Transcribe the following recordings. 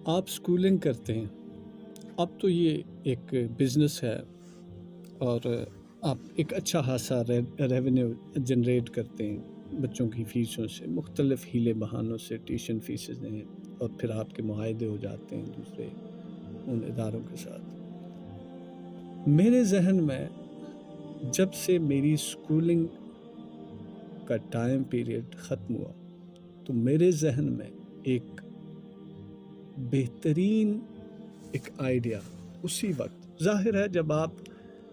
آپ اسکولنگ کرتے ہیں، اب تو یہ ایک بزنس ہے اور آپ ایک اچھا خاصا ریونیو جنریٹ کرتے ہیں بچوں کی فیسوں سے، مختلف ہیلے بہانوں سے ٹیوشن فیسز ہیں اور پھر آپ کے معاہدے ہو جاتے ہیں دوسرے ان اداروں کے ساتھ۔ میرے ذہن میں جب سے میری اسکولنگ کا ٹائم پیریڈ ختم ہوا تو میرے ذہن میں ایک بہترین ایک آئیڈیا اسی وقت ظاہر ہے جب آپ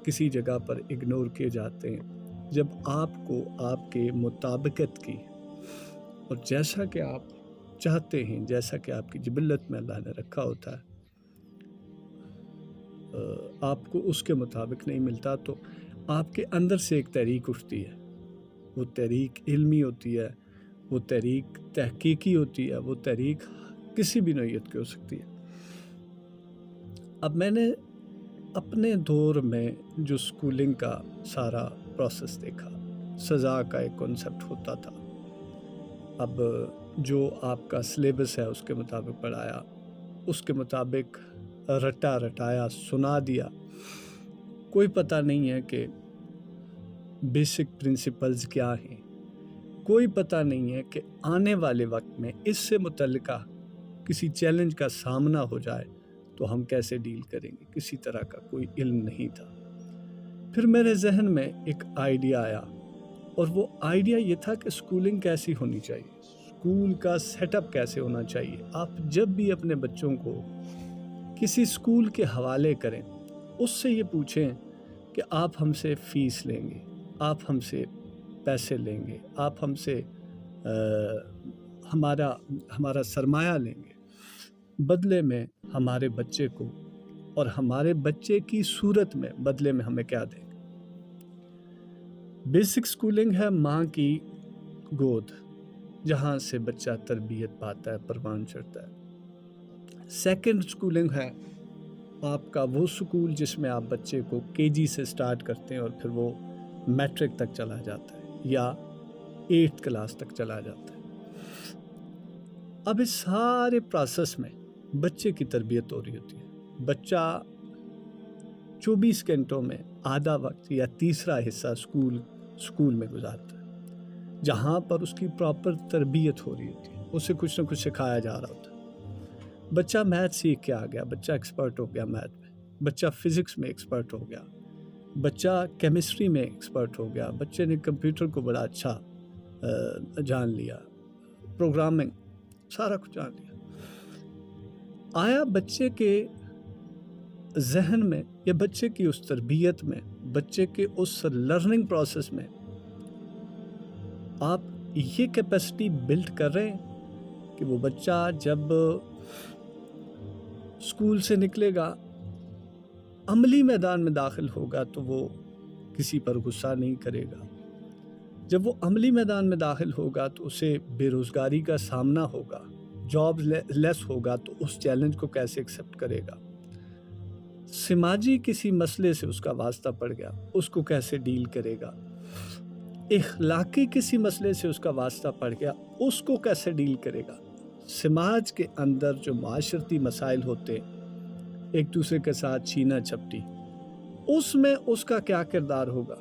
کسی جگہ پر اگنور کیے جاتے ہیں، جب آپ کو آپ کے مطابقت کی اور جیسا کہ آپ چاہتے ہیں، جیسا کہ آپ کی جبلت میں اللہ نے رکھا ہوتا ہے، آپ کو اس کے مطابق نہیں ملتا تو آپ کے اندر سے ایک تحریک اٹھتی ہے۔ وہ تحریک علمی ہوتی ہے، وہ تحریک تحقیقی ہوتی ہے، وہ تحریک کسی بھی نوعیت کی ہو سکتی ہے۔ اب میں نے اپنے دور میں جو اسکولنگ کا سارا پروسیس دیکھا، سزا کا ایک کنسپٹ ہوتا تھا، اب جو آپ کا سلیبس ہے اس کے مطابق پڑھایا، اس کے مطابق رٹا رٹایا سنا دیا، کوئی پتہ نہیں ہے کہ بیسک پرنسپلز کیا ہیں، کوئی پتہ نہیں ہے کہ آنے والے وقت میں اس سے متعلقہ کسی چیلنج کا سامنا ہو جائے تو ہم کیسے ڈیل کریں گے، کسی طرح کا کوئی علم نہیں تھا۔ پھر میرے ذہن میں ایک آئیڈیا آیا اور وہ آئیڈیا یہ تھا کہ اسکولنگ کیسی ہونی چاہیے، اسکول کا سیٹ اپ کیسے ہونا چاہیے۔ آپ جب بھی اپنے بچوں کو کسی اسکول کے حوالے کریں، اس سے یہ پوچھیں کہ آپ ہم سے فیس لیں گے، آپ ہم سے پیسے لیں گے، آپ ہم سے ہمارا سرمایہ لیں گے، بدلے میں ہمارے بچے کو اور ہمارے بچے کی صورت میں بدلے میں ہمیں کیا دیں گے۔ بیسک اسکولنگ ہے ماں کی گود، جہاں سے بچہ تربیت پاتا ہے، پروان چڑھتا ہے۔ سیکنڈ اسکولنگ ہے آپ کا وہ اسکول جس میں آپ بچے کو KG سے سٹارٹ کرتے ہیں اور پھر وہ میٹرک تک چلا جاتا ہے یا 8th کلاس تک چلا جاتا ہے۔ اب اس سارے پروسیس میں بچے کی تربیت ہو رہی ہوتی ہے۔ بچہ 24 گھنٹوں میں آدھا وقت یا تیسرا حصہ اسکول میں گزارتا ہے، جہاں پر اس کی پراپر تربیت ہو رہی ہوتی ہے، اسے کچھ نہ کچھ سکھایا جا رہا ہوتا ہے۔ بچہ میتھ سیکھ کے آ گیا، بچہ ایکسپرٹ ہو گیا میتھ میں، بچہ فزکس میں ایکسپرٹ ہو گیا، بچہ کیمسٹری میں ایکسپرٹ ہو گیا، بچے نے کمپیوٹر کو بڑا اچھا جان لیا، پروگرامنگ سارا کچھ جان لیا۔ آیا بچے کے ذہن میں یا بچے کی اس تربیت میں، بچے کے اس لرننگ پروسیس میں آپ یہ کیپیسٹی بلڈ کر رہے ہیں کہ وہ بچہ جب اسکول سے نکلے گا، عملی میدان میں داخل ہوگا تو وہ کسی پر غصہ نہیں کرے گا، جب وہ عملی میدان میں داخل ہوگا تو اسے بے روزگاری کا سامنا ہوگا، جاب لیس ہوگا تو اس چیلنج کو کیسے ایکسیپٹ کرے گا، سماجی کسی مسئلے سے اس کا واسطہ پڑ گیا، اس کو کیسے ڈیل کرے گا، اخلاقی کسی مسئلے سے اس کا واسطہ پڑ گیا، اس کو کیسے ڈیل کرے گا۔ سماج کے اندر جو معاشرتی مسائل ہوتے، ایک دوسرے کے ساتھ چھینا چھپٹی، اس میں اس کا کیا کردار ہوگا،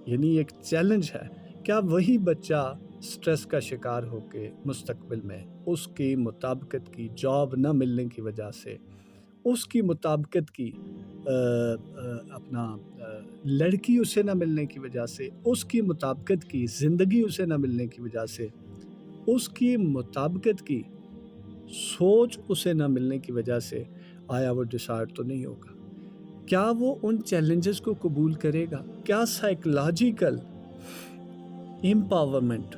یعنی ایک چیلنج ہے۔ کیا وہی بچہ سٹریس کا شکار ہو کے مستقبل میں اس کی مطابقت کی جاب نہ ملنے کی وجہ سے، اس کی مطابقت کی لڑکی اسے نہ ملنے کی وجہ سے، اس کی مطابقت کی زندگی اسے نہ ملنے کی وجہ سے، اس کی مطابقت کی سوچ اسے نہ ملنے کی وجہ سے آیا وہ ڈسارٹ تو نہیں ہوگا؟ کیا وہ ان چیلنجز کو قبول کرے گا؟ کیا سائیکولوجیکل امپاورمنٹ،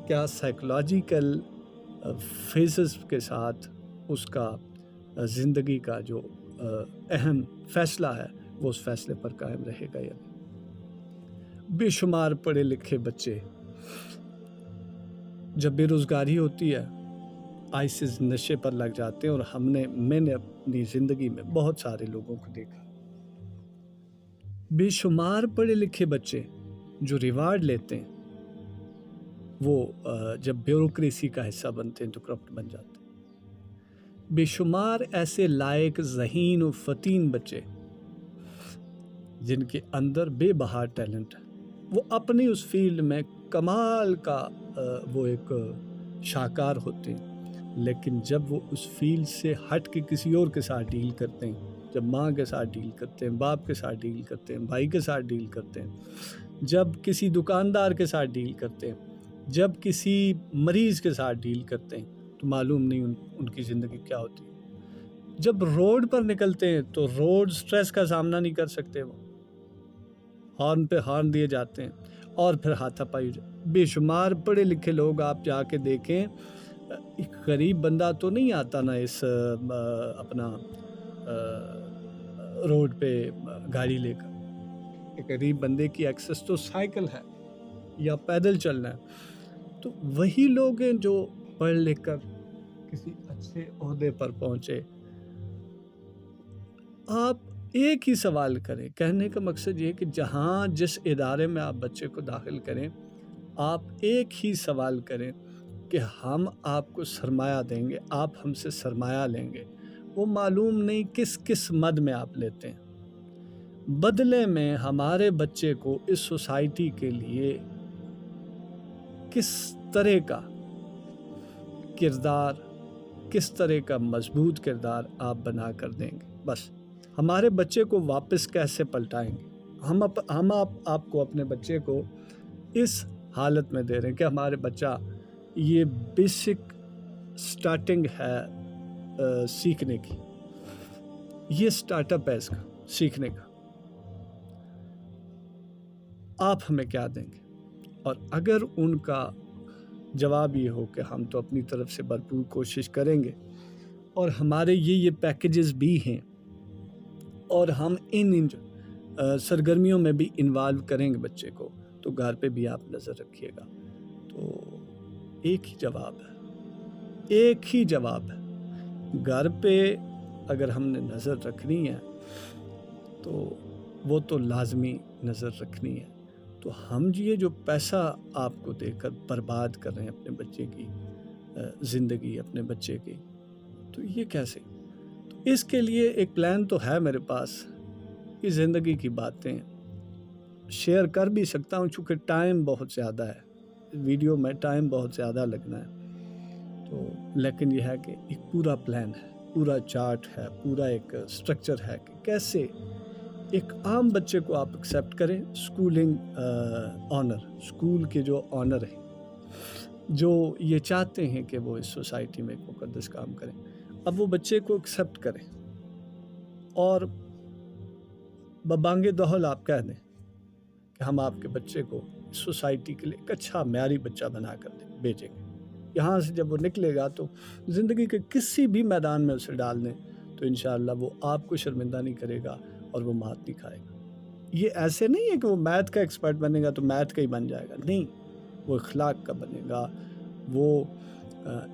کیا سائیکولوجیکل فیزز کے ساتھ اس کا زندگی کا جو اہم فیصلہ ہے وہ اس فیصلے پر قائم رہے گا یا نہیں؟ بے شمار پڑھے لکھے بچے جب بے روزگاری ہوتی ہے آئسز نشے پر لگ جاتے ہیں، اور میں نے اپنی زندگی میں بہت سارے لوگوں کو دیکھا، بے شمار پڑھے لکھے بچے جو ریوارڈ لیتے ہیں وہ جب بیوروکریسی کا حصہ بنتے ہیں تو کرپٹ بن جاتے ہیں۔ بے شمار ایسے لائق ذہین و فتین بچے جن کے اندر بے بہا ٹیلنٹ ہے، وہ اپنی اس فیلڈ میں کمال کا وہ ایک شاہکار ہوتے ہیں، لیکن جب وہ اس فیلڈ سے ہٹ کے کسی اور کے ساتھ ڈیل کرتے ہیں، جب ماں کے ساتھ ڈیل کرتے ہیں، باپ کے ساتھ ڈیل کرتے ہیں، بھائی کے ساتھ ڈیل کرتے ہیں، جب کسی دکاندار کے ساتھ ڈیل کرتے ہیں، جب کسی مریض کے ساتھ ڈیل کرتے ہیں، تو معلوم نہیں ان کی زندگی کیا ہوتی ہے۔ جب روڈ پر نکلتے ہیں تو روڈ سٹریس کا سامنا نہیں کر سکتے، وہ ہارن پہ ہارن دیے جاتے ہیں اور پھر ہاتھا پائی ہو جاتی۔ بے شمار پڑھے لکھے لوگ آپ جا کے دیکھیں، ایک غریب بندہ تو نہیں آتا نا اس اپنا روڈ پہ گاڑی لے کر، ایک غریب بندے کی ایکسس تو سائیکل ہے یا پیدل چلنا ہے۔ تو وہی لوگ ہیں جو پڑھ لکھ کر کسی اچھے عہدے پر پہنچے۔ آپ ایک ہی سوال کریں، کہنے کا مقصد یہ کہ جہاں جس ادارے میں آپ بچے کو داخل کریں، آپ ایک ہی سوال کریں کہ ہم آپ کو سرمایہ دیں گے، آپ ہم سے سرمایہ لیں گے۔ وہ معلوم نہیں کس مد میں آپ لیتے ہیں۔ بدلے میں ہمارے بچے کو اس سوسائٹی کے لیے کس طرح کا کردار، کس طرح کا مضبوط کردار آپ بنا کر دیں گے، بس ہمارے بچے کو واپس کیسے پلٹائیں گے۔ ہم آپ کو اپنے بچے کو اس حالت میں دے رہے ہیں کہ ہمارے بچہ یہ بیسک سٹارٹنگ ہے سیکھنے کی، یہ سٹارٹ اپ ہے اس کا سیکھنے کا، آپ ہمیں کیا دیں گے؟ اور اگر ان کا جواب یہ ہو کہ ہم تو اپنی طرف سے بھرپور کوشش کریں گے اور ہمارے یہ پیکیجز بھی ہیں اور ہم ان سرگرمیوں میں بھی انوالو کریں گے بچے کو، تو گھر پہ بھی آپ نظر رکھیے گا۔ تو ایک ہی جواب ہے، گھر پہ اگر ہم نے نظر رکھنی ہے تو وہ تو لازمی نظر رکھنی ہے۔ تو ہم یہ جو پیسہ آپ کو دے کر برباد کر رہے ہیں اپنے بچے کی زندگی، اپنے بچے کی، تو یہ کیسے؟ تو اس کے لیے ایک پلان تو ہے میرے پاس، یہ زندگی کی باتیں شیئر کر بھی سکتا ہوں، چونکہ ٹائم بہت زیادہ ہے، ویڈیو میں ٹائم بہت زیادہ لگنا ہے، تو لیکن یہ ہے کہ ایک پورا پلان ہے، پورا چارٹ ہے، پورا ایک سٹرکچر ہے کہ کیسے ایک عام بچے کو آپ ایکسیپٹ کریں، اسکولنگ آنر، اسکول کے جو آنر ہیں، جو یہ چاہتے ہیں کہ وہ اس سوسائٹی میں ایک مقدس کام کریں، اب وہ بچے کو ایکسیپٹ کریں اور ببانگ دہل آپ کہہ دیں کہ ہم آپ کے بچے کو سوسائٹی کے لیے ایک اچھا معیاری بچہ بنا کر بھیجیں گے۔ یہاں سے جب وہ نکلے گا تو زندگی کے کسی بھی میدان میں اسے ڈال دیں تو انشاءاللہ وہ آپ کو شرمندہ نہیں کرے گا اور وہ مات نہیں کھائے گا۔ یہ ایسے نہیں ہے کہ وہ میتھ کا ایکسپرٹ بنے گا تو میتھ کا ہی بن جائے گا، نہیں، وہ اخلاق کا بنے گا، وہ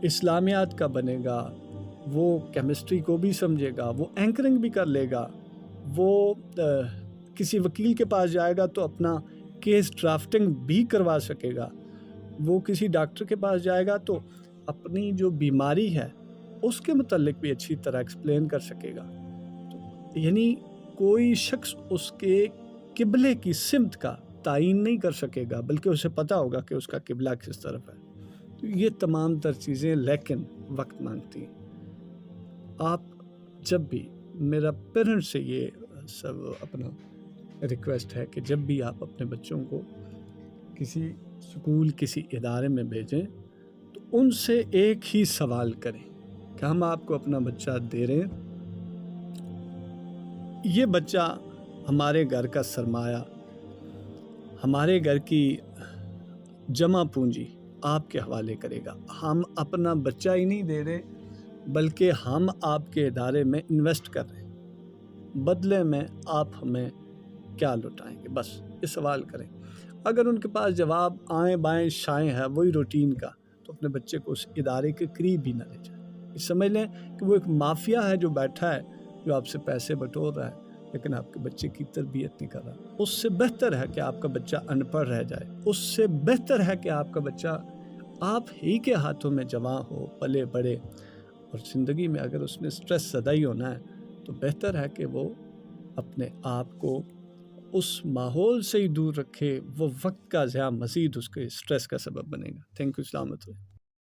اسلامیات کا بنے گا، وہ کیمسٹری کو بھی سمجھے گا، وہ اینکرنگ بھی کر لے گا، وہ کسی وکیل کے پاس جائے گا تو اپنا کیس ڈرافٹنگ بھی کروا سکے گا، وہ کسی ڈاکٹر کے پاس جائے گا تو اپنی جو بیماری ہے اس کے متعلق بھی اچھی طرح ایکسپلین کر سکے گا۔ تو یعنی کوئی شخص اس کے قبلے کی سمت کا تعین نہیں کر سکے گا، بلکہ اسے پتہ ہوگا کہ اس کا قبلہ کس طرف ہے۔ تو یہ تمام تر چیزیں لیکن وقت مانگتی ہیں۔ آپ جب بھی، میرا پیرنٹ سے یہ سب اپنا ریکویسٹ ہے کہ جب بھی آپ اپنے بچوں کو کسی اسکول، کسی ادارے میں بھیجیں تو ان سے ایک ہی سوال کریں کہ ہم آپ کو اپنا بچہ دے رہے ہیں، یہ بچہ ہمارے گھر کا سرمایہ، ہمارے گھر کی جمع پونجی آپ کے حوالے کرے گا۔ ہم اپنا بچہ ہی نہیں دے رہے بلکہ ہم آپ کے ادارے میں انویسٹ کر رہے ہیں، بدلے میں آپ ہمیں کیا لوٹائیں گے، بس یہ سوال کریں۔ اگر ان کے پاس جواب آئیں بائیں شائیں ہے وہی روٹین کا، تو اپنے بچے کو اس ادارے کے قریب بھی نہ لے جائیں۔ یہ سمجھ لیں کہ وہ ایک مافیا ہے جو بیٹھا ہے، جو آپ سے پیسے بٹور رہا ہے لیکن آپ کے بچے کی تربیت نہیں کر رہا۔ اس سے بہتر ہے کہ آپ کا بچہ ان پڑھ رہ جائے، اس سے بہتر ہے کہ آپ کا بچہ آپ ہی کے ہاتھوں میں جوان ہو، پلے بڑھے، اور زندگی میں اگر اس نے سٹریس زدہ ہی ہونا ہے تو بہتر ہے کہ وہ اپنے آپ کو اس ماحول سے ہی دور رکھے. وہ وقت کا ضیاع مزید اس کے سٹریس کا سبب بنے گا. Thank you. السلام علیکم.